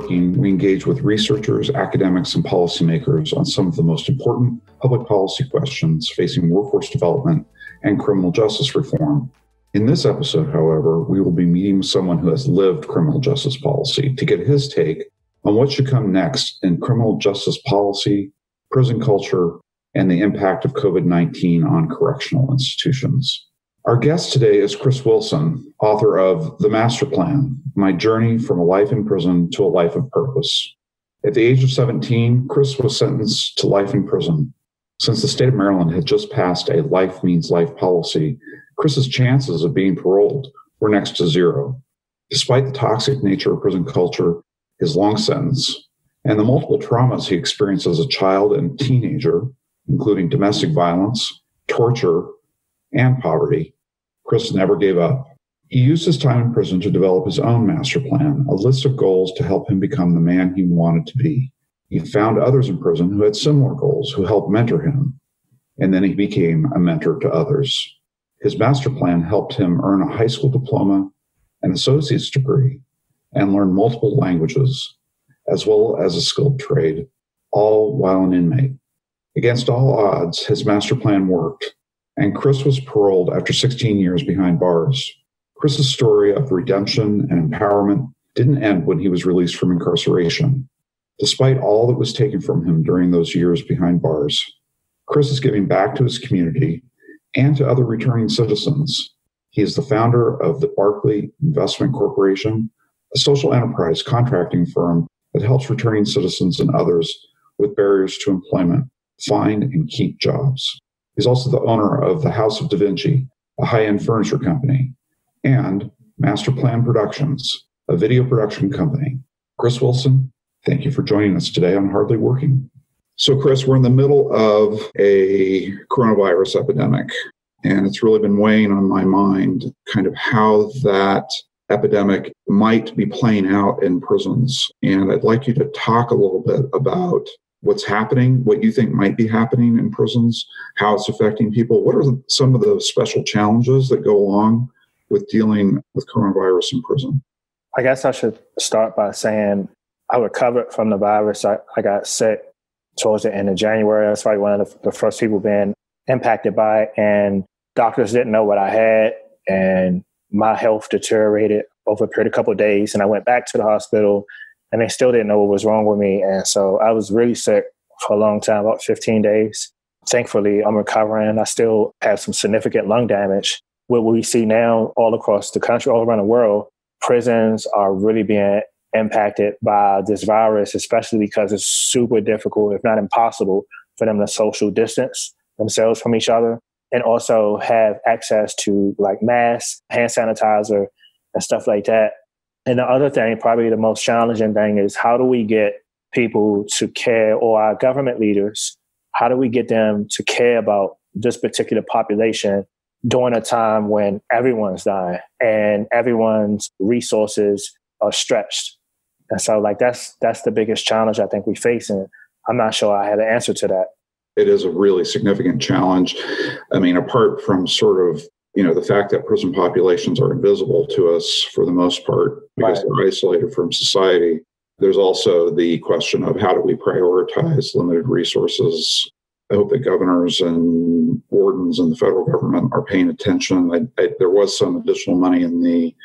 Working, we engage with researchers, academics, and policymakers on some of the most important public policy questions facing workforce development and criminal justice reform. In this episode, however, we will be meeting with someone who has lived criminal justice policy to get his take on what should come next in criminal justice policy, prison culture, and the impact of COVID-19 on correctional institutions. Our guest today is Chris Wilson, author of The Master Plan, My Journey from a Life in Prison to a Life of Purpose. At the age of 17, Chris was sentenced to life in prison. Since the state of Maryland had just passed a life means life policy, Chris's chances of being paroled were next to zero. Despite the toxic nature of prison culture, his long sentence, and the multiple traumas he experienced as a child and teenager, including domestic violence, torture, and poverty, Chris never gave up. He used his time in prison to develop his own master plan, a list of goals to help him become the man he wanted to be. He found others in prison who had similar goals, who helped mentor him, and then he became a mentor to others. His master plan helped him earn a high school diploma, an associate's degree, and learn multiple languages, as well as a skilled trade, all while an inmate. Against all odds, his master plan worked, and Chris was paroled after 16 years behind bars. Chris's story of redemption and empowerment didn't end when he was released from incarceration. Despite all that was taken from him during those years behind bars, Chris is giving back to his community and to other returning citizens. He is the founder of the Barclay Investment Corporation, a social enterprise contracting firm that helps returning citizens and others with barriers to employment find and keep jobs. He's also the owner of the House of Da Vinci, a high-end furniture company, and Master Plan Productions, a video production company. Chris Wilson, thank you for joining us today on Hardly Working. So, Chris, we're in the middle of a coronavirus epidemic, and it's really been weighing on my mind kind of how that epidemic might be playing out in prisons. And I'd like you to talk a little bit about what's happening, what you think might be happening in prisons, how it's affecting people. What are some of the special challenges that go along with dealing with coronavirus in prison? I guess I should start by saying I recovered from the virus. I got sick towards the end of January. That's probably one of the first people being impacted by it. And doctors didn't know what I had. And my health deteriorated over a period of a couple of days. And I went back to the hospital and they still didn't know what was wrong with me. And so I was really sick for a long time, about 15 days. Thankfully, I'm recovering. I still have some significant lung damage. What we see now all across the country, all around the world, prisons are really being impacted by this virus, especially because it's super difficult, if not impossible, for them to social distance themselves from each other and also have access to like masks, hand sanitizer, and stuff like that. And the other thing, probably the most challenging thing, is how do we get people to care, or our government leaders, how do we get them to care about this particular population during a time when everyone's dying and everyone's resources are stretched? And so like that's the biggest challenge I think we face. And I'm not sure I had an answer to that. It is a really significant challenge. I mean, apart from sort of, the fact that prison populations are invisible to us for the most part because they're isolated from society, there's also the question of how do we prioritize limited resources. I hope that governors and wardens and the federal government are paying attention. There was some additional money in the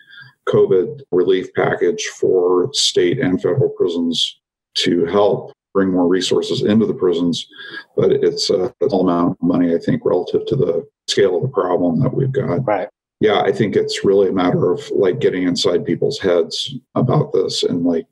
COVID relief package for state and federal prisons to help bring more resources into the prisons, but it's a small amount of money, I think, relative to the scale of the problem that we've got. Right. Yeah, I think it's really a matter of like getting inside people's heads about this and like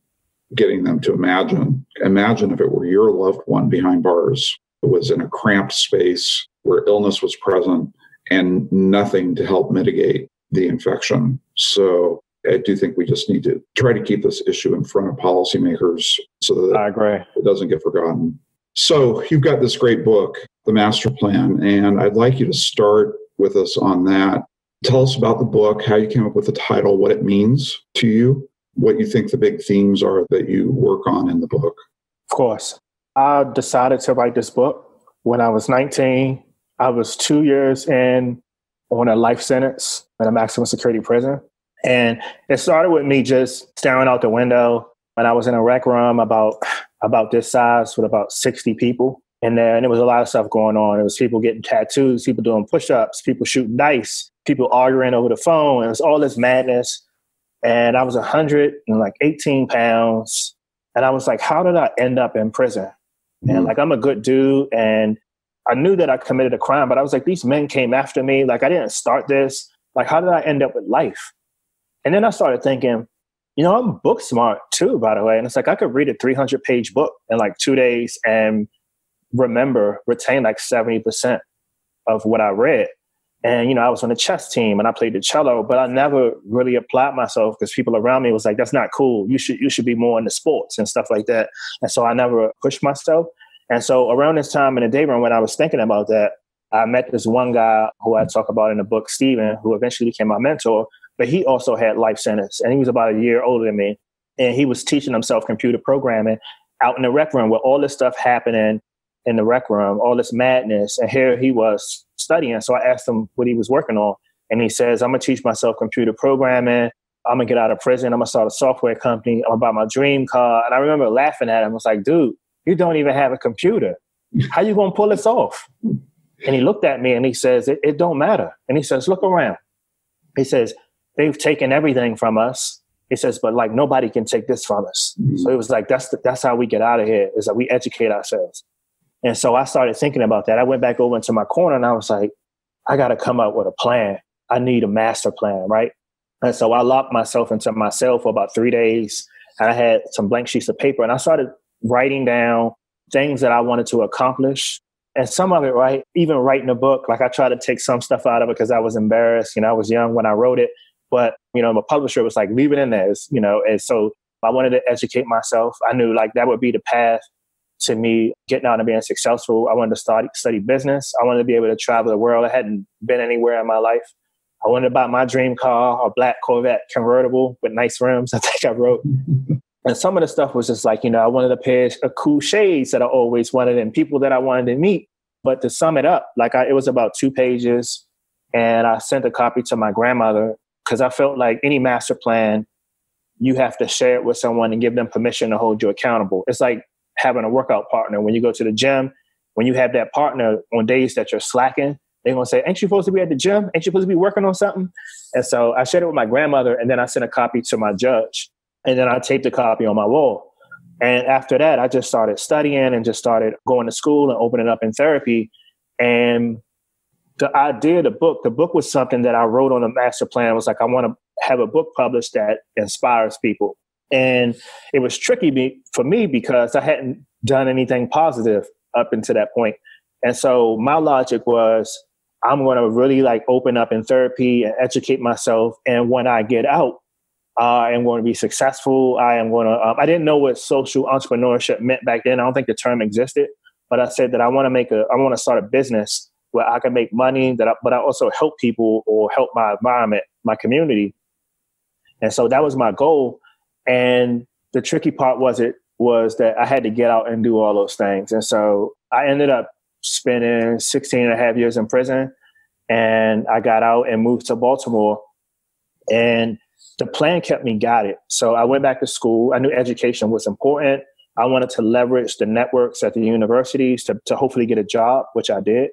getting them to imagine if it were your loved one behind bars, who was in a cramped space where illness was present and nothing to help mitigate the infection. So I do think we just need to try to keep this issue in front of policymakers so that I agree. It doesn't get forgotten. So you've got this great book, The Master Plan, and I'd like you to start with us on that. Tell us about the book, how you came up with the title, what it means to you, what you think the big themes are that you work on in the book. Of course. I decided to write this book when I was 19. I was 2 years in on a life sentence in a maximum security prison. And it started with me just staring out the window And I was in a rec room about this size with about 60 people in there. And there was a lot of stuff going on. There was people getting tattoos, people doing push-ups, people shooting dice, people arguing over the phone. It was all this madness. And I was 118 pounds. And I was like, how did I end up in prison? And like, I'm a good dude. And I knew that I committed a crime, but I was like, these men came after me. Like, I didn't start this. Like, how did I end up with life? And then I started thinking, I'm book smart too, by the way. And it's like, I could read a 300-page book in like 2 days and retain like 70% of what I read. And, I was on the chess team and I played the cello, but I never really applied myself because people around me was like, that's not cool. You should be more into sports and stuff like that. And so I never pushed myself. And so around this time in the day room, when I was thinking about that, I met this one guy who I talk about in the book, Steven, who eventually became my mentor, but he also had life sentence and he was about a year older than me. And he was teaching himself computer programming out in the rec room with all this stuff happening in the rec room, all this madness. And here he was studying. So I asked him what he was working on. And he says, I'm going to teach myself computer programming. I'm going to get out of prison. I'm going to start a software company. I'm going to buy my dream car. And I remember laughing at him. I was like, dude, you don't even have a computer. How you going to pull this off? And he looked at me and he says, it don't matter. And he says, look around. He says, they've taken everything from us. He says, but like nobody can take this from us. Mm-hmm. So it was like, that's how we get out of here, is that we educate ourselves. And so I started thinking about that. I went back over into my corner and I was like, I got to come up with a plan. I need a master plan, right? And so I locked myself into my cell for about 3 days and I had some blank sheets of paper and I started writing down things that I wanted to accomplish. And some of it, right, even writing a book, like I tried to take some stuff out of it because I was embarrassed. I was young when I wrote it. But, my publisher was like, leave it in there, and so I wanted to educate myself. I knew like that would be the path to me getting out and being successful. I wanted to study business. I wanted to be able to travel the world. I hadn't been anywhere in my life. I wanted to buy my dream car, a black Corvette convertible with nice rims, I think I wrote. And some of the stuff was just like, I wanted a pair of cool shades that I always wanted and people that I wanted to meet. But to sum it up, it was about 2 pages. And I sent a copy to my grandmother because I felt like any master plan, you have to share it with someone and give them permission to hold you accountable. It's like having a workout partner. When you go to the gym, when you have that partner on days that you're slacking, they're going to say, ain't you supposed to be at the gym? Ain't you supposed to be working on something? And so I shared it with my grandmother and then I sent a copy to my judge. And then I taped a copy on my wall. And after that, I just started studying and just started going to school and opening up in therapy. And the idea of the book was something that I wrote on a master plan. It was like, I want to have a book published that inspires people. And it was tricky for me because I hadn't done anything positive up until that point. And so my logic was, I'm going to really open up in therapy and educate myself. And when I get out, I am going to be successful. I am going to, I didn't know what social entrepreneurship meant back then. I don't think the term existed, but I said that I want to start a business where I can make money, but I also help people or help my environment, my community. And so that was my goal. And the tricky part was that I had to get out and do all those things. And so I ended up spending 16 and a half years in prison. And I got out and moved to Baltimore. And the plan kept me guided. So I went back to school. I knew education was important. I wanted to leverage the networks at the universities to hopefully get a job, which I did.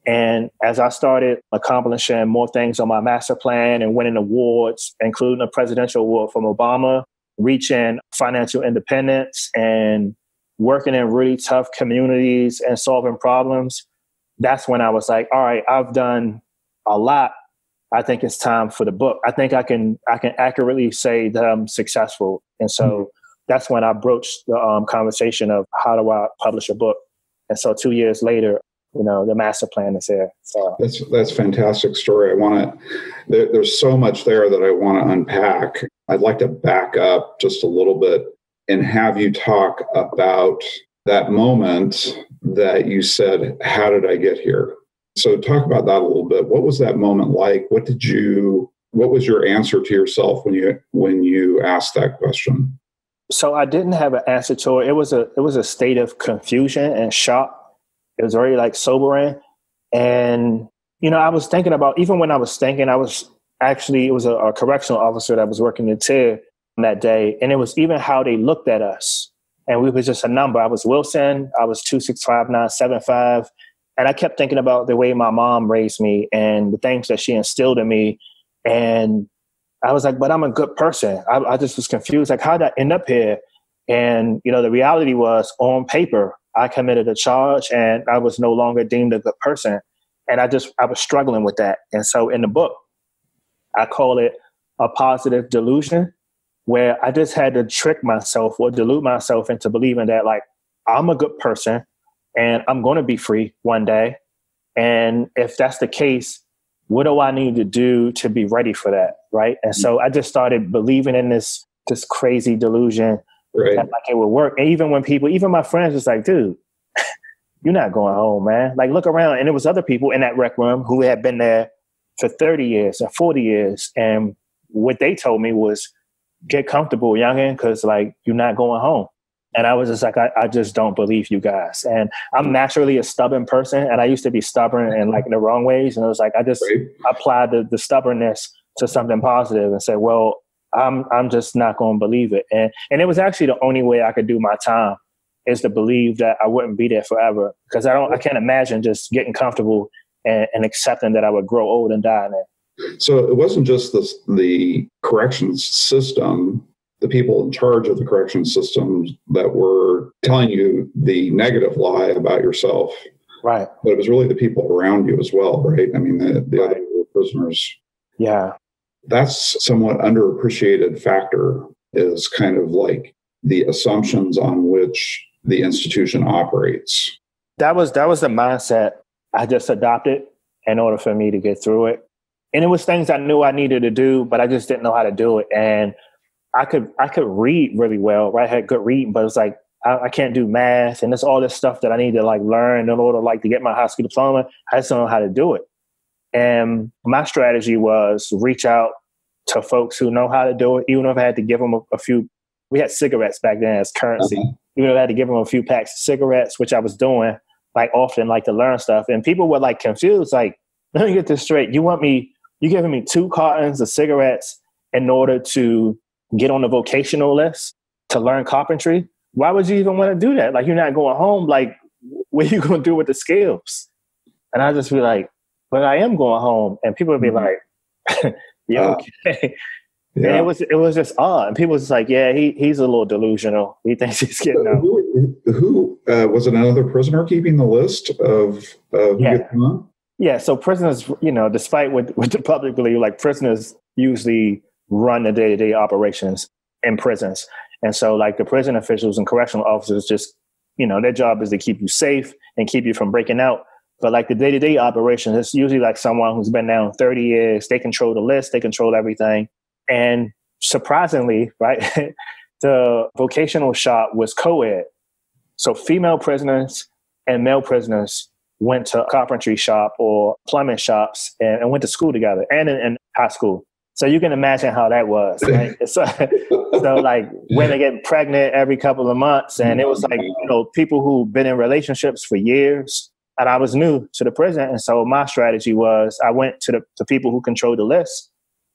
And as I started accomplishing more things on my master plan and winning awards, including a presidential award from Obama, reaching financial independence and working in really tough communities and solving problems, that's when I was like, all right, I've done a lot. I think it's time for the book. I think I can accurately say that I'm successful. And so that's when I broached the conversation of how do I publish a book? And so 2 years later, the master plan is there. So that's a fantastic story. There's so much there that I want to unpack. I'd like to back up just a little bit and have you talk about that moment that you said, how did I get here? So talk about that a little bit. What was that moment like? What was your answer to yourself when you asked that question? So I didn't have an answer to it. It was a state of confusion and shock. It was very sobering. And, I was thinking about, even when I was thinking, it was a correctional officer that was working in TIR. that day. And it was even how they looked at us. And we was just a number. I was Wilson. I was 265-975. And I kept thinking about the way my mom raised me and the things that she instilled in me. And I was like, but I'm a good person. I just was confused. Like, how did I end up here? And, the reality was, on paper, I committed a charge and I was no longer deemed a good person. And I was struggling with that. And so in the book, I call it a positive delusion, where I just had to trick myself or delude myself into believing that, like, I'm a good person and I'm going to be free one day. And if that's the case, what do I need to do to be ready for that? Right. And so I just started believing in this crazy delusion, right, that, like, it would work. And even when even my friends was like, dude, you're not going home, man. Like, look around. And there was other people in that rec room who had been there for 30 years or 40 years. And what they told me was, get comfortable, youngin', because, like, you're not going home. And I was just like, I just don't believe you guys. And I'm naturally a stubborn person. And I used to be stubborn in, like, the wrong ways. And it was like, I just applied the stubbornness to something positive and said, well, I'm just not going to believe it. And it was actually the only way I could do my time, is to believe that I wouldn't be there forever. Because I can't imagine just getting comfortable and accepting that I would grow old and die in it. So it wasn't just the corrections system, the people in charge of the corrections systems that were telling you the negative lie about yourself. Right. But it was really the people around you as well, right? I mean, the other prisoners. Yeah. That's somewhat underappreciated factor, is kind of like the assumptions on which the institution operates. That was the mindset I just adopted in order for me to get through it. And it was things I knew I needed to do, but I just didn't know how to do it. And I could read really well, right? I had good reading, but it's like, I can't do math. And there's all this stuff that I need to, like, learn in order, like, to get my high school diploma. I just don't know how to do it. And my strategy was reach out to folks who know how to do it, even if I had to give them a few. We had cigarettes back then as currency. Uh-huh. Even if I had to give them a few packs of cigarettes, which I was doing, like, often, like, to learn stuff. And people were, like, confused. Like, let me get this straight. You giving me 2 cartons of cigarettes in order to get on the vocational list to learn carpentry? Why would you even want to do that? Like, you're not going home. Like, what are you going to do with the skills? And I just be like, but I am going home. And people would be like, yeah, okay. Yeah. And it was just odd. And people was just like, yeah, he's a little delusional. He thinks he's getting out. Who was it, another prisoner keeping the list of who gets on? Yeah, so prisoners, despite what the public believe, like, prisoners usually run the day-to-day operations in prisons. And so, like, the prison officials and correctional officers just, their job is to keep you safe and keep you from breaking out. But, like, the day-to-day operations, it's usually like someone who's been down 30 years. They control the list. They control everything. And surprisingly, right, the vocational shop was co-ed. So female prisoners and male prisoners went to carpentry shop or plumbing shops and went to school together and in high school. So you can imagine how that was, right? So like, women get pregnant every couple of months, and it was like, people who've been in relationships for years, and I was new to the prison. And so my strategy was, I went to the people who control the list,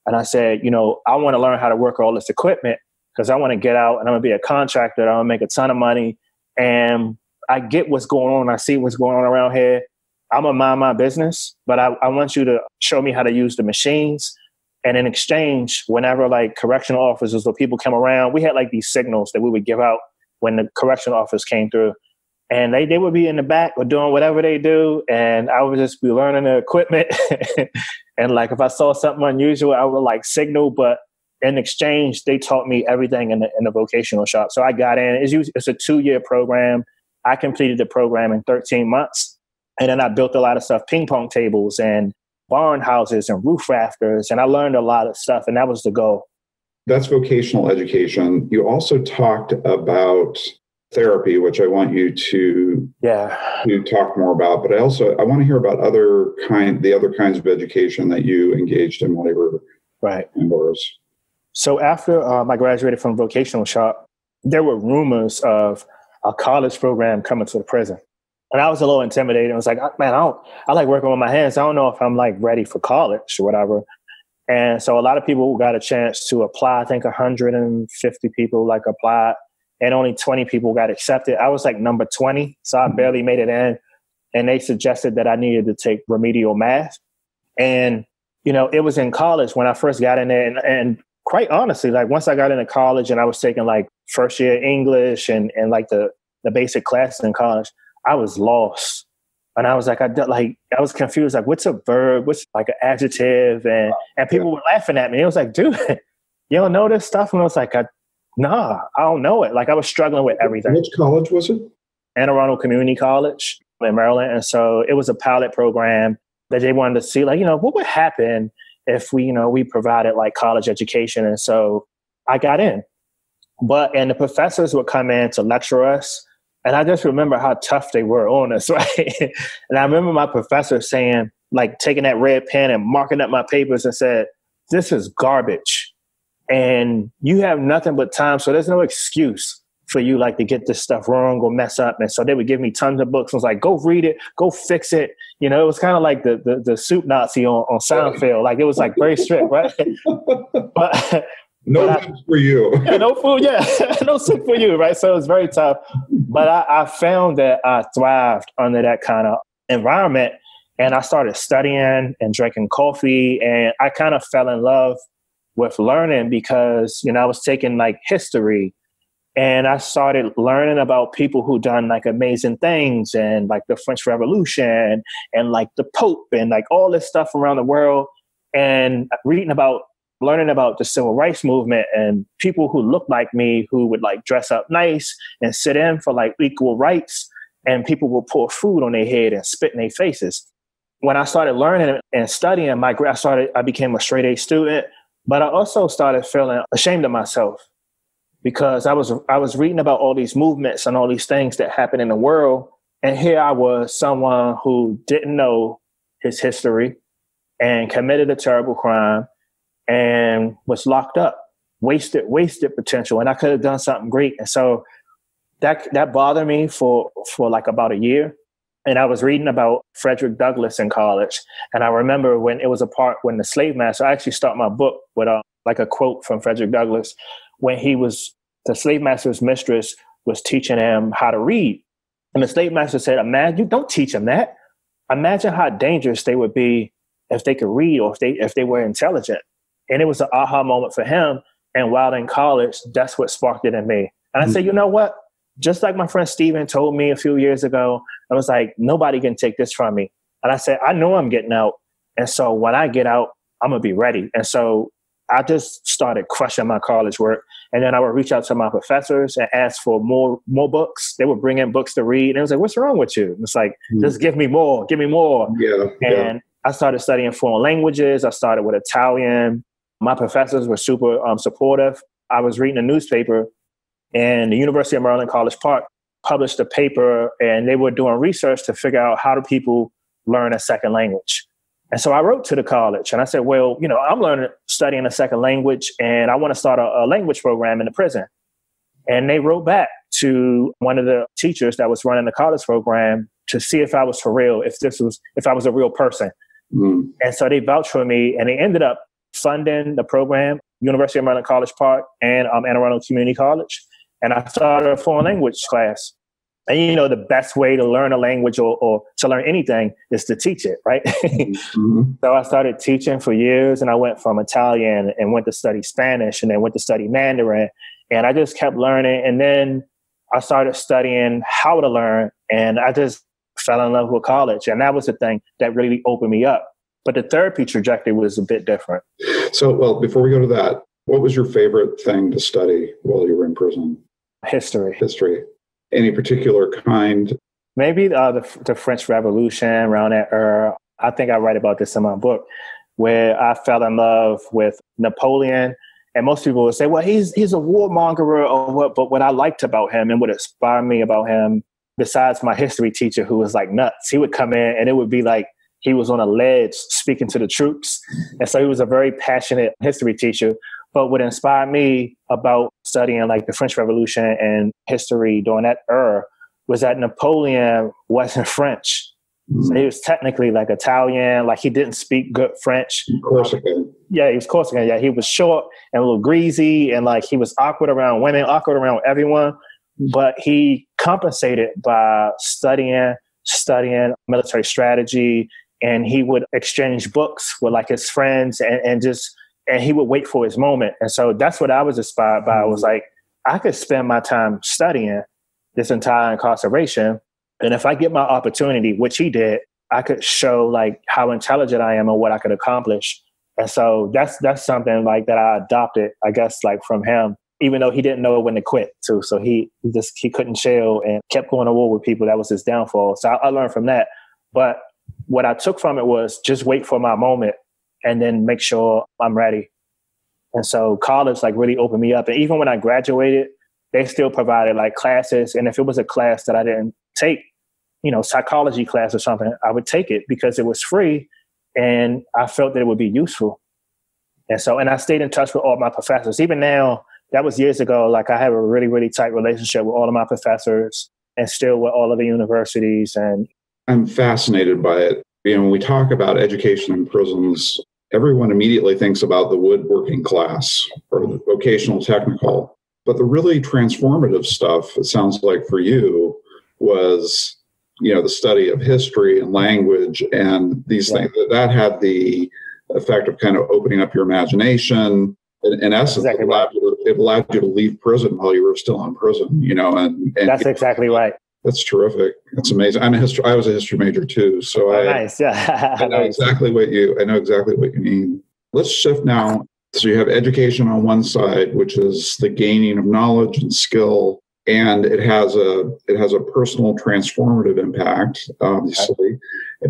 and I said, I want to learn how to work all this equipment because I want to get out and I'm going to be a contractor. I'm going to make a ton of money. And I get what's going on. I see what's going on around here. I'm going to mind my business, but I want you to show me how to use the machines. And in exchange, whenever, like, correctional officers or people come around, we had, like, these signals that we would give out when the correctional officers came through. And they would be in the back or doing whatever they do. And I would just be learning the equipment. And, like, if I saw something unusual, I would, like, signal. But in exchange, they taught me everything in the vocational shop. So I got in. It's a 2-year program. I completed the program in 13 months. And then I built a lot of stuff, ping pong tables and barn houses and roof rafters. And I learned a lot of stuff. And that was the goal. That's vocational education. You also talked about therapy, which I want you to talk more about. But I want to hear about the other kinds of education that you engaged in while you were indoors. So after I graduated from vocational shop, there were rumors of a college program coming to the prison. And I was a little intimidated. I was like, man, I like working with my hands. I don't know if I'm, like, ready for college or whatever. And so a lot of people got a chance to apply. I think 150 people like applied, and only 20 people got accepted. I was like number 20, so I barely made it in. And they suggested that I needed to take remedial math. And, you know, it was in college when I first got in there. And quite honestly, like once I got into college and I was taking like first year English and like the basic classes in college, I was lost. And I was like, I was confused. Like, what's a verb? What's like an adjective? And people were laughing at me. It was like, dude, you don't know this stuff? And I was like, nah, I don't know it. Like I was struggling with everything. Which college was it? Anne Arundel Community College in Maryland. And so it was a pilot program that they wanted to see, like, you know, what would happen if we provided like college education. And so I got in. And the professors would come in to lecture us. And I just remember how tough they were on us, right? And I remember my professor saying, like, taking that red pen and marking up my papers and said, this is garbage. And you have nothing but time. So there's no excuse for you, like, to get this stuff wrong or mess up. And so they would give me tons of books. I was like, go read it, go fix it. You know, it was kind of like the soup Nazi on Seinfeld. Like, it was like very strict, right? But no food for you. Yeah, no food, yeah. No soup for you, right? So it was very tough. But I found that I thrived under that kind of environment. And I started studying and drinking coffee. And I kind of fell in love with learning because, you know, I was taking like history. And I started learning about people who done like amazing things and like the French Revolution and like the Pope and like all this stuff around the world, and learning about the civil rights movement and people who looked like me who would like dress up nice and sit in for like equal rights, and people would pour food on their head and spit in their faces. When I started learning and studying, I became a straight A student, but I also started feeling ashamed of myself because I was reading about all these movements and all these things that happen in the world. And here I was, someone who didn't know his history and committed a terrible crime and was locked up, wasted potential. And I could have done something great. And so that bothered me for like about a year. And I was reading about Frederick Douglass in college. And I remember when it was when the slave master, I actually start my book with like a quote from Frederick Douglass when the slave master's mistress was teaching him how to read. And the slave master said, "Imagine, you don't teach them that. Imagine how dangerous they would be if they could read or if they were intelligent." And it was an aha moment for him. And while in college, that's what sparked it in me. And I said, you know what? Just like my friend Steven told me a few years ago, I was like, nobody can take this from me. And I said, I know I'm getting out. And so when I get out, I'm going to be ready. And so I just started crushing my college work. And then I would reach out to my professors and ask for more books. They would bring in books to read. And I was like, what's wrong with you? And it's like, just give me more. Yeah. And I started studying foreign languages. I started with Italian. My professors were super supportive. I was reading a newspaper, and the University of Maryland College Park published a paper, and they were doing research to figure out how do people learn a second language. And so I wrote to the college and I said, well, you know, I'm studying a second language, and I want to start a language program in the prison. And they wrote back to one of the teachers that was running the college program to see if I was for real, if I was a real person. Mm. And so they vouched for me, and they ended up funding the program, University of Maryland College Park and Anne Arundel Community College. And I started a foreign language class. And, you know, the best way to learn a language or to learn anything is to teach it, right? Mm-hmm. So I started teaching for years, and I went from Italian and went to study Spanish and then went to study Mandarin. And I just kept learning. And then I started studying how to learn, and I just fell in love with college. And that was the thing that really opened me up. But the therapy trajectory was a bit different. So, well, before we go to that, what was your favorite thing to study while you were in prison? History. Any particular kind? Maybe the French Revolution around that era. I think I write about this in my book, where I fell in love with Napoleon. And most people would say, well, he's a warmonger or what. But what I liked about him and what inspired me about him, besides my history teacher who was like nuts, he would come in and it would be like he was on a ledge speaking to the troops. And so he was a very passionate history teacher. But what inspired me about studying like the French Revolution and history during that era was that Napoleon wasn't French. Mm-hmm. So he was technically like Italian, like he didn't speak good French. Corsican. he was Corsican. Yeah, he was short and a little greasy, and like he was awkward around women, awkward around everyone. But he compensated by studying military strategy, and he would exchange books with like his friends, and he would wait for his moment. And so that's what I was inspired by. I was like, I could spend my time studying this entire incarceration, and if I get my opportunity, which he did, I could show like how intelligent I am and what I could accomplish. And so that's something like that I adopted, I guess, like from him, even though he didn't know when to quit too. So he couldn't chill and kept going to war with people. That was his downfall. So I learned from that. But what I took from it was just wait for my moment and then make sure I'm ready. And so college like really opened me up. And even when I graduated, they still provided like classes. And if it was a class that I didn't take, psychology class or something, I would take it because it was free and I felt that it would be useful. And so, and I stayed in touch with all my professors. Even now, that was years ago, like I have a really, really tight relationship with all of my professors and still with all of the universities. And I'm fascinated by it. When we talk about education in prisons, everyone immediately thinks about the woodworking class or the vocational technical. But the really transformative stuff, it sounds like for you, was the study of history and language and these things. That had the effect of kind of opening up your imagination. In essence, exactly it allowed you to leave prison while you were still in prison, and that's exactly right. That's terrific. That's amazing. I was a history major too, so nice. Yeah, I know exactly what you mean. Let's shift now. So you have education on one side, which is the gaining of knowledge and skill, and it has a personal transformative impact, obviously.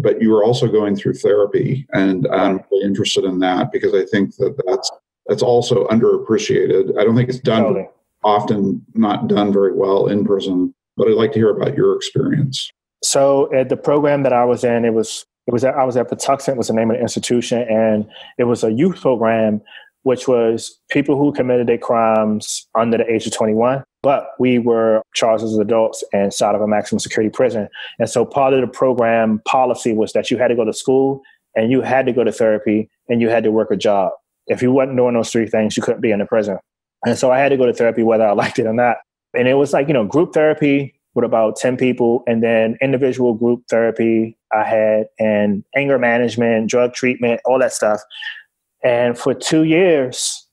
But you are also going through therapy, and I'm really interested in that because I think that's also underappreciated. I don't think it's done often, not done very well in prison. But I'd like to hear about your experience. So at the program that I was in, I was at Patuxent was the name of the institution, and it was a youth program, which was people who committed their crimes under the age of 21. But we were charged as adults and inside of a maximum security prison. And so part of the program policy was that you had to go to school and you had to go to therapy and you had to work a job. If you wasn't doing those three things, you couldn't be in the prison. And so I had to go to therapy whether I liked it or not. And it was like, group therapy with about 10 people, and then individual group therapy I had, and anger management, drug treatment, all that stuff. And for 2 years,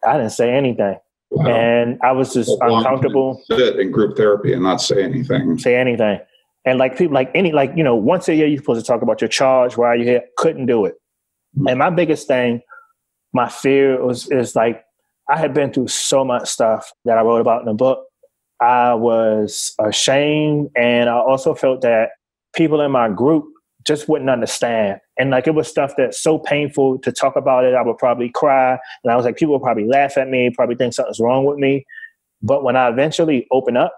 I didn't say anything. Wow. And I was just uncomfortable. Sit in group therapy and not say anything. And like people, once a year, you're supposed to talk about your charge, why you're here. Couldn't do it. Mm-hmm. And my biggest thing, my fear is like, I had been through so much stuff that I wrote about in the book. I was ashamed, and I also felt that people in my group just wouldn't understand. And like, it was stuff that's so painful to talk about it. I would probably cry, and I was like, people would probably laugh at me, probably think something's wrong with me. But when I eventually opened up,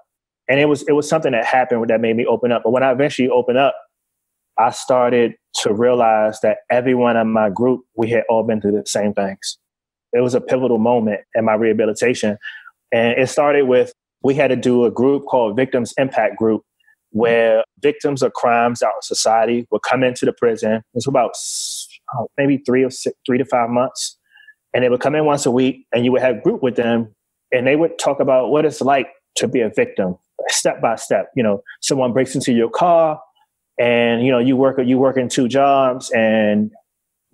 and it was something that happened that made me open up. But when I eventually opened up, I started to realize that everyone in my group, we had all been through the same things. It was a pivotal moment in my rehabilitation. And it started with, we had to do a group called Victims Impact Group, where victims of crimes out in society would come into the prison. It's about maybe 3 to 5 months. And they would come in once a week, and you would have a group with them, and they would talk about what it's like to be a victim, step by step. Someone breaks into your car, and you work in 2 jobs, and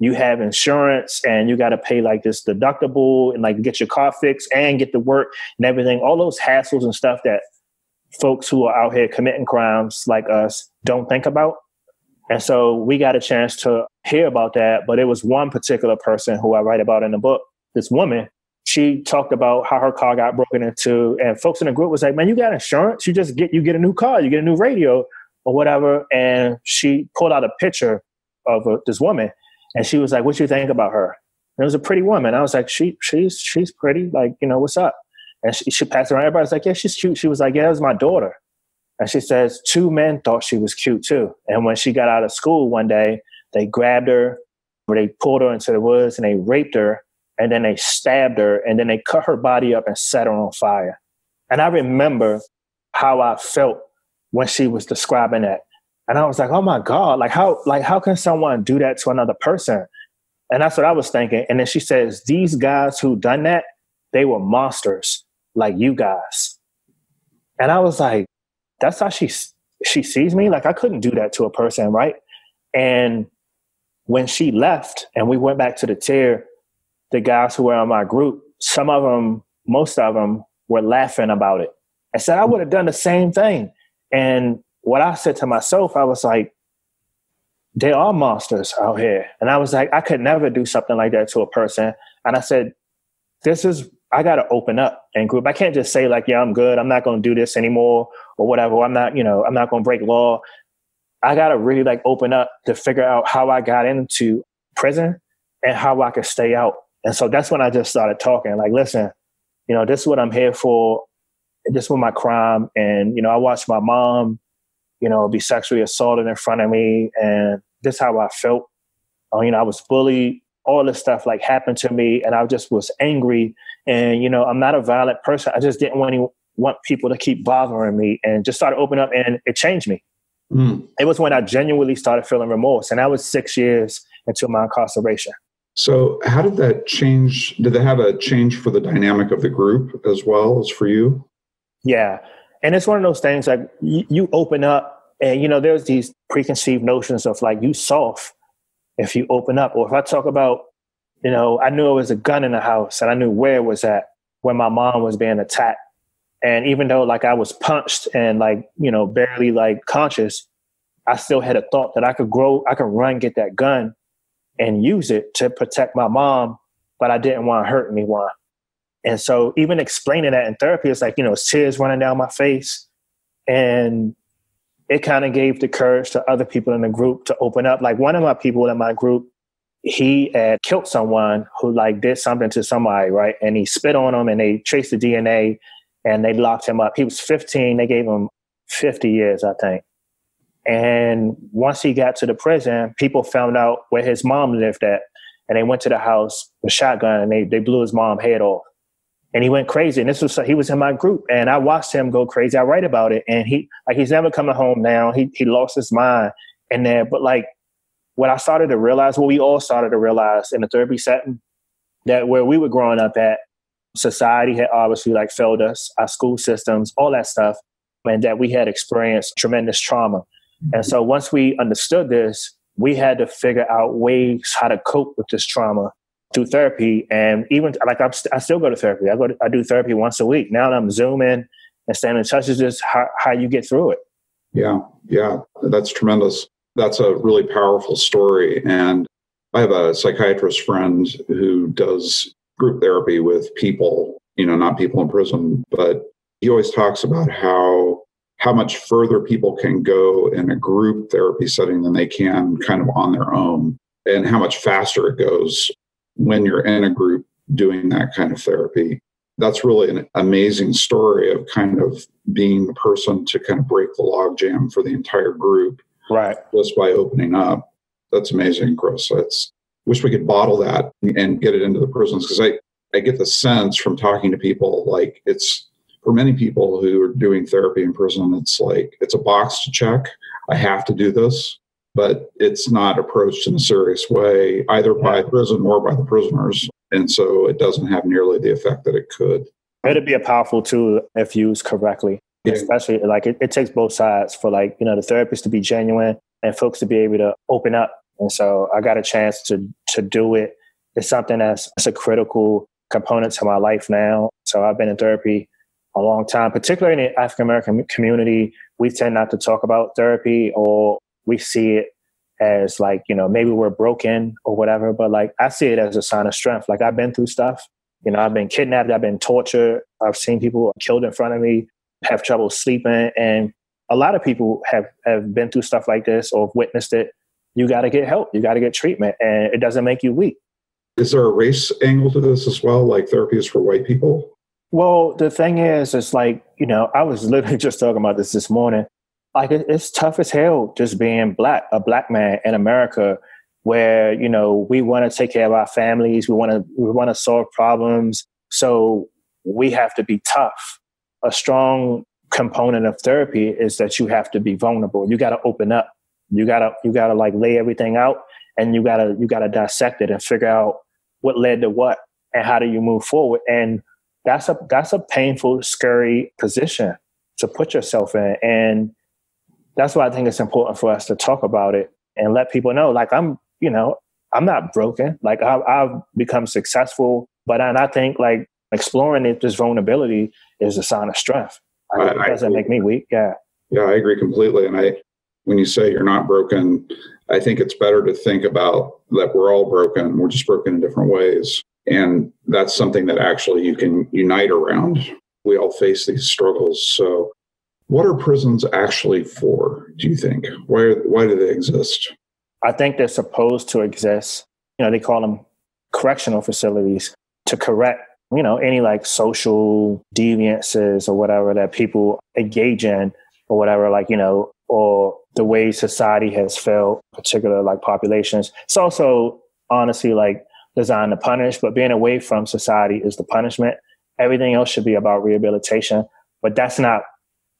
you have insurance, and you got to pay like this deductible and like get your car fixed and get to work and everything. All those hassles and stuff that folks who are out here committing crimes like us don't think about. And so we got a chance to hear about that. But it was one particular person who I write about in the book, this woman. She talked about how her car got broken into, and folks in the group was like, man, you got insurance? You get a new car, you get a new radio or whatever. And she pulled out a picture of this woman. And she was like, what you think about her? And it was a pretty woman. I was like, she's pretty, like, what's up? And she passed around. Everybody's like, yeah, she's cute. She was like, yeah, that was my daughter. And she says 2 men thought she was cute too. And when she got out of school one day, they grabbed her, or they pulled her into the woods, and they raped her, and then they stabbed her, and then they cut her body up and set her on fire. And I remember how I felt when she was describing that. And I was like, oh my God, how can someone do that to another person? And that's what I was thinking. And then she says, these guys who done that, they were monsters like you guys. And I was like, that's how she sees me? Like, I couldn't do that to a person, right? And when she left and we went back to the tier, the guys who were in my group, some of them, most of them were laughing about it. I said, I would have done the same thing. And what I said to myself, I was like, they are monsters out here. And I was like, I could never do something like that to a person. And I said, I got to open up and group. I can't just say like, yeah, I'm good. I'm not going to do this anymore or whatever. I'm not going to break law. I got to really like open up to figure out how I got into prison and how I could stay out. And so that's when I just started talking like, listen, this is what I'm here for. This was my crime. And, I watched my mom, be sexually assaulted in front of me. And this is how I felt. I was bullied. All this stuff like happened to me. And I just was angry. And, I'm not a violent person. I just didn't want people to keep bothering me, and just started opening up, and it changed me. It was when I genuinely started feeling remorse. And that was 6 years into my incarceration. So how did that change? Did they have a change for the dynamic of the group as well as for you? Yeah. And it's one of those things like you open up and, there's these preconceived notions of like you soft if you open up. Or if I talk about, I knew there was a gun in the house and I knew where it was at when my mom was being attacked. And even though like I was punched and like, barely like conscious, I still had a thought that I could run, get that gun and use it to protect my mom, but I didn't want to hurt anyone. And so even explaining that in therapy, it's like, tears running down my face. And it kind of gave the courage to other people in the group to open up. Like one of my people in my group, he had killed someone who like did something to somebody, right? And he spit on him and they traced the DNA and they locked him up. He was 15. They gave him 50 years, I think. And once he got to the prison, people found out where his mom lived at. And they went to the house with a shotgun and they blew his mom's head off. And he went crazy. And he was in my group. And I watched him go crazy. I write about it. And he's never coming home now. He lost his mind in there. But like what I started to realize, what we all started to realize in the therapy setting, that where we were growing up at, society had obviously like failed us, our school systems, all that stuff, and that we had experienced tremendous trauma. And so once we understood this, we had to figure out ways how to cope with this trauma through therapy. And even like I still go to therapy. I do therapy once a week. Now that I'm Zooming and staying in touch, is just how you get through it. Yeah, that's tremendous. That's a really powerful story. And I have a psychiatrist friend who does group therapy with people, not people in prison, but he always talks about how much further people can go in a group therapy setting than they can kind of on their own, and how much faster it goes when you're in a group doing that kind of therapy. That's really an amazing story of kind of being the person to kind of break the logjam for the entire group, right? Just by opening up. That's amazing, Chris. Wish we could bottle that and get it into the prisons, because I get the sense from talking to people, like it's, for many people who are doing therapy in prison, it's like, it's a box to check. I have to do this, but it's not approached in a serious way, either by prison or by the prisoners. And so it doesn't have nearly the effect that it could. It'd be a powerful tool if used correctly, especially like it takes both sides for like, the therapist to be genuine and folks to be able to open up. And so I got a chance to do it. It's something that's a critical component to my life now. So I've been in therapy a long time, particularly in the African-American community. We tend not to talk about therapy, or we see it as like, maybe we're broken or whatever, but like I see it as a sign of strength. Like I've been through stuff, I've been kidnapped, I've been tortured, I've seen people killed in front of me, have trouble sleeping. And a lot of people have been through stuff like this or witnessed it. You got to get help. You got to get treatment, and it doesn't make you weak. Is there a race angle to this as well? Like therapy is for white people? Well, the thing is, it's like, I was literally just talking about this morning. Like it's tough as hell just being a black man in America, where, we want to take care of our families. We want to solve problems. So we have to be tough. A strong component of therapy is that you have to be vulnerable. You got to open up. You gotta like lay everything out. and you gotta dissect it and figure out what led to what and how do you move forward. And that's a painful, scary position to put yourself in. And that's why I think it's important for us to talk about it and let people know, like, I'm not broken. Like I've become successful, but I think like exploring this vulnerability is a sign of strength. It doesn't make me weak. Yeah. Yeah, I agree completely. And when you say you're not broken, I think it's better to think about that we're all broken. We're just broken in different ways. And that's something that actually you can unite around. We all face these struggles. So what are prisons actually for, do you think? Why do they exist? I think they're supposed to exist. They call them correctional facilities to correct, any like social deviances or whatever that people engage in or whatever, or the way society has failed particular like populations. It's also honestly like designed to punish, but being away from society is the punishment. Everything else should be about rehabilitation, but that's not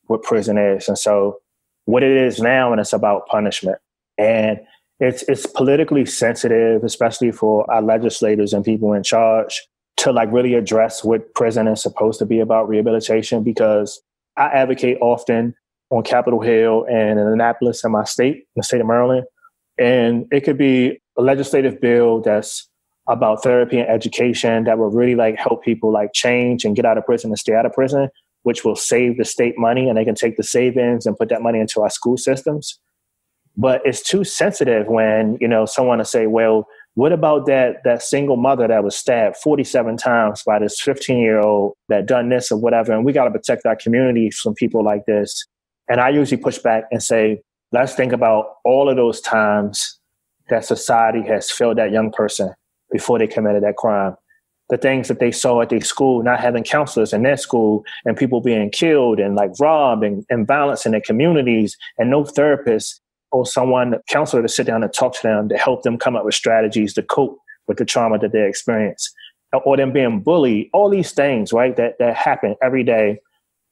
what prison is. And so what it is now, and it's about punishment. And it's politically sensitive, especially for our legislators and people in charge, to like really address what prison is supposed to be about, rehabilitation, because I advocate often on Capitol Hill and in Annapolis in my state, the state of Maryland. And it could be a legislative bill that's about therapy and education that will really like help people like change and get out of prison and stay out of prison, which will save the state money, and they can take the savings and put that money into our school systems. But it's too sensitive when, someone will say, well, what about that single mother that was stabbed 47 times by this 15-year-old that done this or whatever, and we got to protect our community from people like this. And I usually push back and say, let's think about all of those times that society has failed that young person before they committed that crime. The things that they saw at their school, not having counselors in their school, and people being killed and like robbed and violence in their communities, and no therapists or someone, a counselor, to sit down and talk to them to help them come up with strategies to cope with the trauma that they experience, or them being bullied, all these things, right, that happen every day.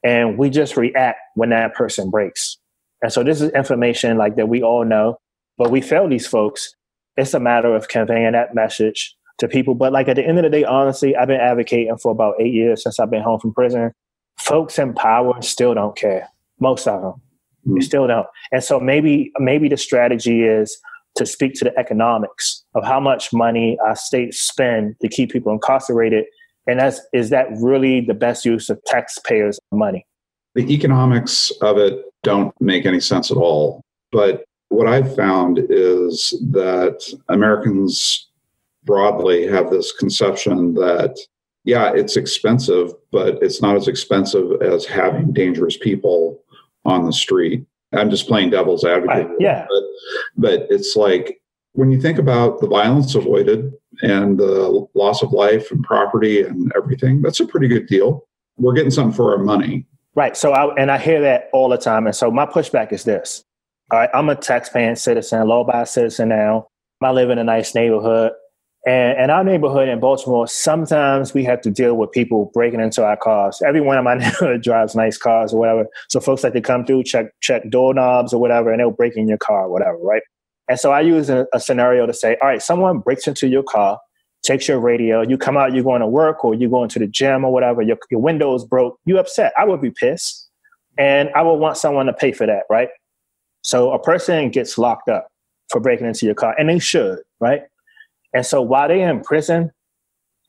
And we just react when that person breaks. And so this is information like that we all know, but we fail these folks. It's a matter of conveying that message to people. But like at the end of the day, honestly, I've been advocating for about 8 years since I've been home from prison. Folks in power still don't care. Most of them. They still don't. And so maybe the strategy is to speak to the economics of how much money our states spend to keep people incarcerated. And is that really the best use of taxpayers' money? The economics of it don't make any sense at all. But what I've found is that Americans broadly have this conception that, yeah, it's expensive, but it's not as expensive as having dangerous people on the street. I'm just playing devil's advocate. Right. Yeah. But it's like, when you think about the violence avoided and the loss of life and property and everything, that's a pretty good deal. We're getting something for our money. Right. So I hear that all the time. And so my pushback is this. All right, I'm a taxpaying citizen, law-abiding citizen now. I live in a nice neighborhood. And our neighborhood in Baltimore, sometimes we have to deal with people breaking into our cars. Everyone in my neighborhood drives nice cars or whatever. So folks like to come through, check doorknobs or whatever, and they'll break in your car or whatever, right? And so I use a scenario to say, all right, someone breaks into your car, takes your radio, you come out, you're going to work or you're going to the gym or whatever, your window is broke, you upset. I would be pissed. And I would want someone to pay for that, right? So a person gets locked up for breaking into your car, and they should, right? And so while they're in prison,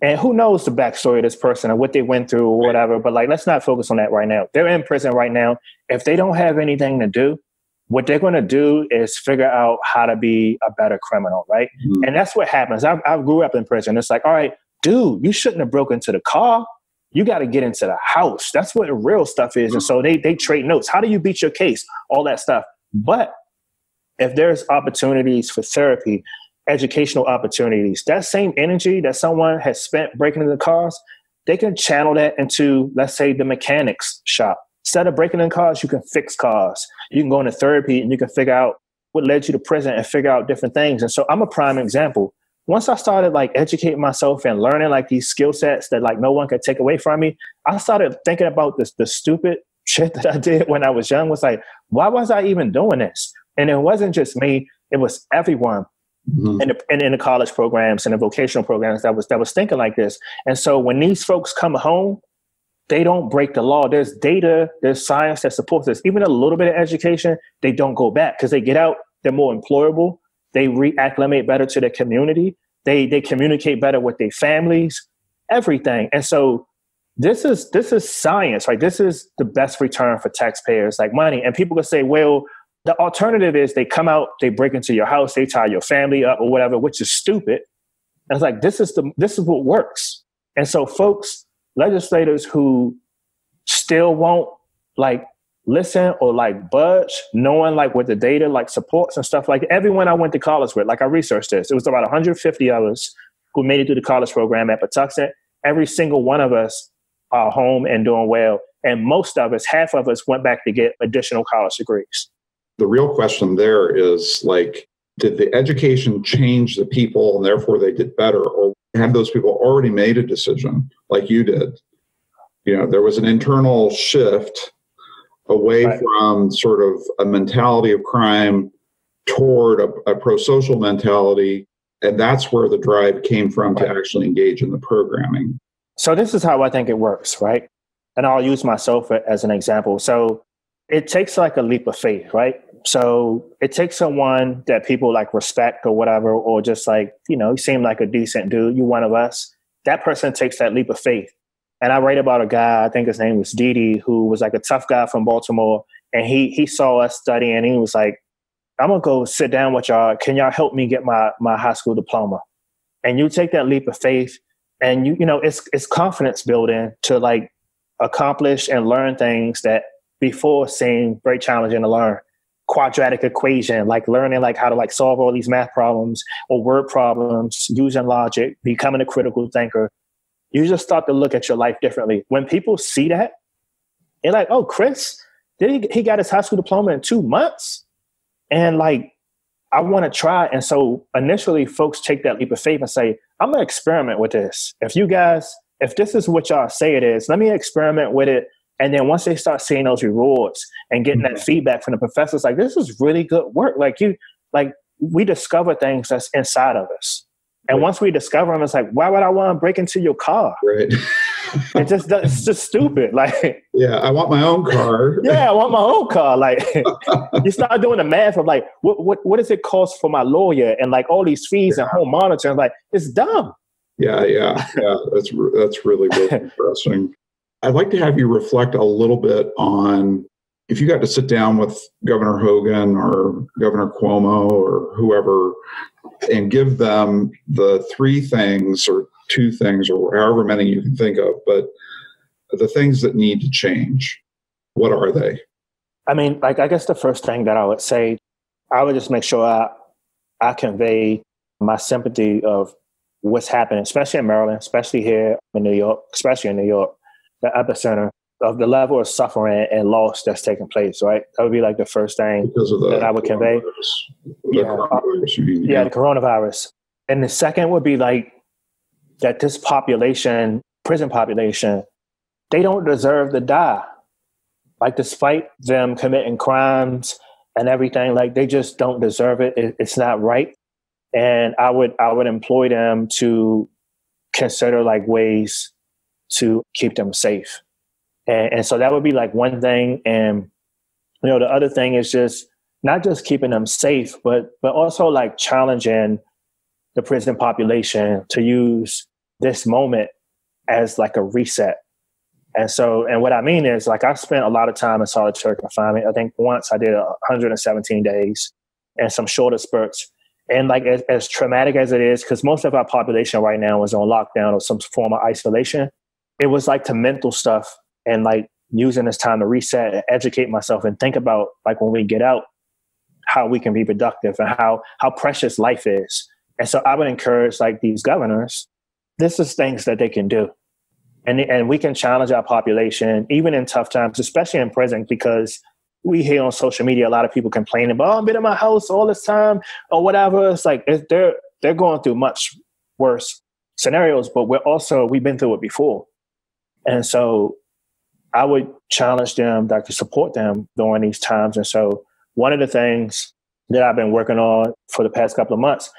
and who knows the backstory of this person or what they went through or whatever, but like, let's not focus on that right now. They're in prison right now. If they don't have anything to do, what they're going to do is figure out how to be a better criminal, right? Mm-hmm. And that's what happens. I grew up in prison. It's like, all right, dude, you shouldn't have broken into the car. You got to get into the house. That's what the real stuff is. And so they trade notes. How do you beat your case? All that stuff. But if there's opportunities for therapy, educational opportunities, that same energy that someone has spent breaking into cars, they can channel that into, let's say, the mechanics shop. Instead of breaking in cars, you can fix cars. You can go into therapy and you can figure out what led you to prison and figure out different things. And so I'm a prime example. Once I started like educating myself and learning like these skill sets that like no one could take away from me, I started thinking about the stupid shit that I did when I was young. Was like, why was I even doing this? And it wasn't just me, it was everyone. and in the college programs and the vocational programs that was thinking like this. And so when these folks come home, they don't break the law. There's data, there's science that supports this. Even a little bit of education, they don't go back because they get out, they're more employable. They reacclimate better to their community. They communicate better with their families, everything. And so this is science, right? This is the best return for taxpayers, like money. And people can say, well, the alternative is they come out, they break into your house, they tie your family up or whatever, which is stupid. And it's like, this is what works. And so folks, legislators who still won't like listen or like budge, knowing like what the data like supports and stuff, like everyone I went to college with, like I researched this, it was about 150 of us who made it through the college program at Patuxent. Every single one of us are home and doing well. And most of us, half of us went back to get additional college degrees. The real question there is like, did the education change the people and therefore they did better? Or had those people already made a decision like you did? You know, there was an internal shift away from sort of a mentality of crime toward a pro-social mentality. And that's where the drive came from to actually engage in the programming. So this is how I think it works, right? And I'll use myself as an example. So it takes like a leap of faith, right? So it takes someone that people like respect or whatever, or just like, you know, you seem like a decent dude, you one of us. That person takes that leap of faith. And I write about a guy, I think his name was Didi, who was like a tough guy from Baltimore. And he saw us studying and he was like, I'm going to go sit down with y'all. Can y'all help me get my high school diploma? And you take that leap of faith and you know, it's confidence building to like accomplish and learn things that before seemed very challenging to learn. Quadratic equation, like learning like how to like solve all these math problems or word problems, using logic, becoming a critical thinker. You just start to look at your life differently. When people see that, they're like, oh, Chris, he got his high school diploma in 2 months? And like, I want to try. And so initially folks take that leap of faith and say, I'm going to experiment with this. If this is what y'all say it is, let me experiment with it. And then once they start seeing those rewards and getting that feedback from the professors, like, this is really good work. We discover things that's inside of us. And once we discover them, it's like, why would I want to break into your car? Right. It's just stupid. Like, yeah, I want my own car. Yeah, I want my own car. Like, you start doing the math of like, what does it cost for my lawyer and like all these fees and home monitoring? Like, it's dumb. Yeah. That's really interesting. I'd like to have you reflect a little bit on if you got to sit down with Governor Hogan or Governor Cuomo or whoever and give them the 3 things or 2 things or however many you can think of, but the things that need to change, what are they? I mean, like, I guess the first thing that I would say, I would just make sure I convey my sympathy of what's happening, especially in Maryland, especially here in New York, the epicenter of the level of suffering and loss that's taking place, right? That would be like the first thing that I would convey. The coronavirus. And the second would be like that this population, prison population, they don't deserve to die. Like, despite them committing crimes and everything, like, they just don't deserve it. It's not right. And I would employ them to consider like ways to keep them safe. And so that would be like one thing. And, you know, the other thing is just not just keeping them safe, but also like challenging the prison population to use this moment as like a reset. And what I mean is, like, I spent a lot of time in solitary confinement. I think once I did 117 days and some shorter spurts. And like, as traumatic as it is, because most of our population right now is on lockdown or some form of isolation, it was like to mental stuff and like using this time to reset and educate myself and think about like when we get out, how we can be productive and how precious life is. And so I would encourage like these governors, this is things that they can do. And we can challenge our population, even in tough times, especially in prison, because we hear on social media, a lot of people complaining about, I've been in my house all this time or whatever. It's like, they're going through much worse scenarios, but we've been through it before. And so I would challenge them, like, to support them during these times. And so one of the things that I've been working on for the past couple of months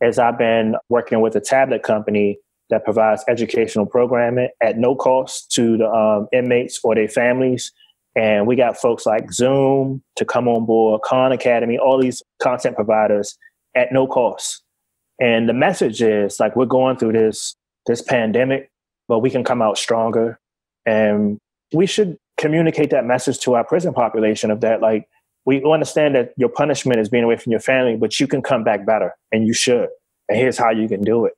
is I've been working with a tablet company that provides educational programming at no cost to the inmates or their families. And we got folks like Zoom to come on board, Khan Academy, all these content providers at no cost. And the message is like, we're going through this pandemic, but we can come out stronger. And we should communicate that message to our prison population of that, like, we understand that your punishment is being away from your family, but you can come back better, and you should. And here's how you can do it.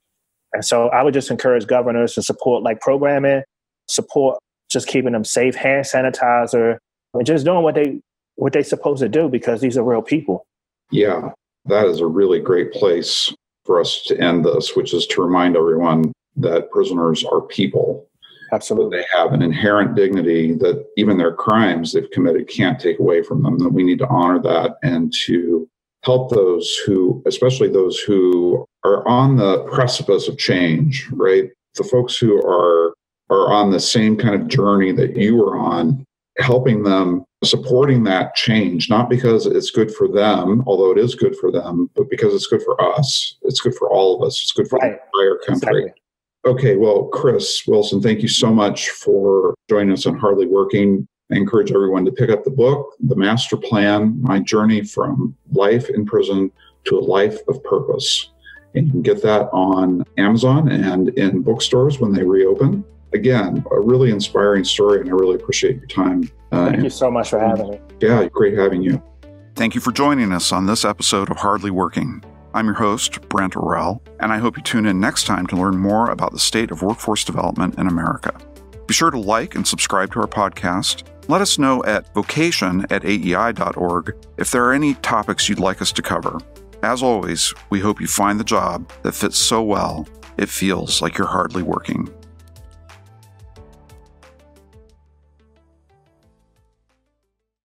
And so I would just encourage governors to support like programming, support just keeping them safe, hand sanitizer, and just doing what they supposed to do, because these are real people. Yeah, that is a really great place for us to end this, which is to remind everyone that prisoners are people. Absolutely. They have an inherent dignity that even their crimes they've committed can't take away from them, that we need to honor that and to help those who, especially those who are on the precipice of change, right? The folks who are on the same kind of journey that you were on, helping them, supporting that change, not because it's good for them, although it is good for them, but because it's good for us. It's good for all of us. It's good for the entire country. Exactly. Okay, well, Chris Wilson, thank you so much for joining us on Hardly Working. I encourage everyone to pick up the book, The Master Plan, My Journey from Life in Prison to a Life of Purpose. And you can get that on Amazon and in bookstores when they reopen. Again, a really inspiring story, and I really appreciate your time. Thank you so much for having me. Yeah, great having you. Thank you for joining us on this episode of Hardly Working. I'm your host, Brent, and I hope you tune in next time to learn more about the state of workforce development in America. Be sure to like and subscribe to our podcast. Let us know at vocation@aei.org if there are any topics you'd like us to cover. As always, we hope you find the job that fits so well it feels like you're hardly working.